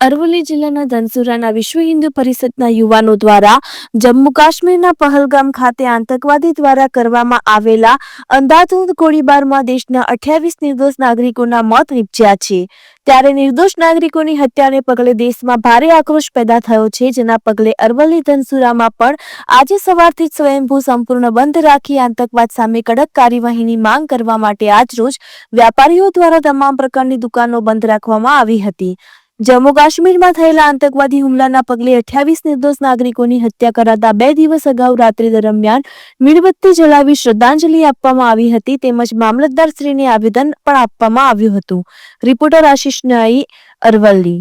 અરવલ્લી જિલ્લાના ધનસુરાના વિશ્વ હિન્દુ પરિષદના યુવાનો દ્વારા જમ્મુ કાશ્મીરના પહલગામ ખાતે આતંકવાદી દ્વારા કરવામાં આવેલા અંધાધૂંધ ગોળીબારમાં દેશના 28 નિર્દોષ નાગરિકોના મોત નીપજ્યા છે। ત્યારે નિર્દોષ નાગરિકોની હત્યાને પગલે દેશમાં ભારે આક્રોશ પેદા થયો છે, જેના પગલે અરવલ્લી ધનસુરામાં પણ આજે સવારથી જ સ્વયંભૂ સંપૂર્ણ બંધ રાખી આતંકવાદ સામે કડક કાર્યવાહીની માંગ કરવા માટે આજરોજ વ્યાપારીઓ દ્વારા તમામ પ્રકારની દુકાનો બંધ રાખવામાં આવી હતી। જમ્મુ કાશ્મીરમાં થયેલા આતંકવાદી હુમલાના પગલે 28 નિર્દોષ નાગરિકોની હત્યા કરાતા 2 દિવસ અગાઉ રાત્રિ દરમિયાન મીણબત્તી જલાવી શ્રદ્ધાંજલિ આપવામાં આવી હતી, તેમજ મામલતદારશ્રીને આવેદન પણ આપવામાં આવ્યું હતું। રિપોર્ટર આશિષ નાઈ, અરવલ્લી।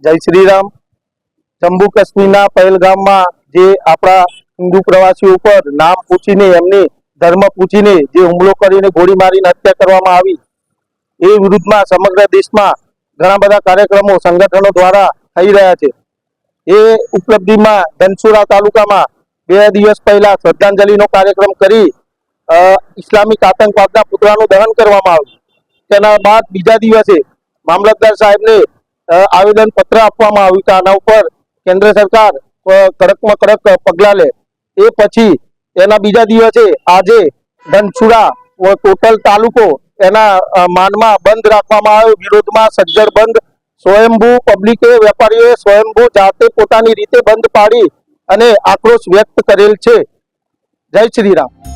જય શ્રી રામ। જમ્મુ કાશ્મીરના પહેલગામમાં જે આપણા હિન્દુ પ્રવાસીઓ ઉપર નામ પૂછીને એમને ધર્મ પૂછીને જે હુમલો કરીને ગોળી મારીને હત્યા કરવામાં આવી, એ વિરુદ્ધમાં સમગ્ર દેશમાં ઘણા બધા કાર્યક્રમો સંગઠનો દ્વારા થઈ રહ્યા છે। એ ઉપલબ્ધિમાં ધનસુરા તાલુકામાં 2 દિવસ પહેલા શ્રદ્ધાંજલિનો કાર્યક્રમ કરી ઇસ્લામિક આતંકવાદના પુતળાનું દહન કરવામાં આવ્યું। તેના બાદ બીજા દિવસે મામલતદાર સાહેબને આવેદન પત્ર આપવામાં આવ્યું કે આના ઉપર કેન્દ્ર સરકાર કડકમાં કડક પગલાં લે। એ પછી એના બીજા દિવસે આજે ધનસુરા ટોટલ તાલુકો એના માનમાં બંધ રાખવામાં આવ્યો। વિરોધમાં સજ્જડ બંધ સ્વયંભૂ પબ્લિકે વેપારીઓએ સ્વયંભૂ જાતે પોતાની રીતે બંધ પાડી અને આક્રોશ વ્યક્ત કરેલ છે। જય શ્રી રામ।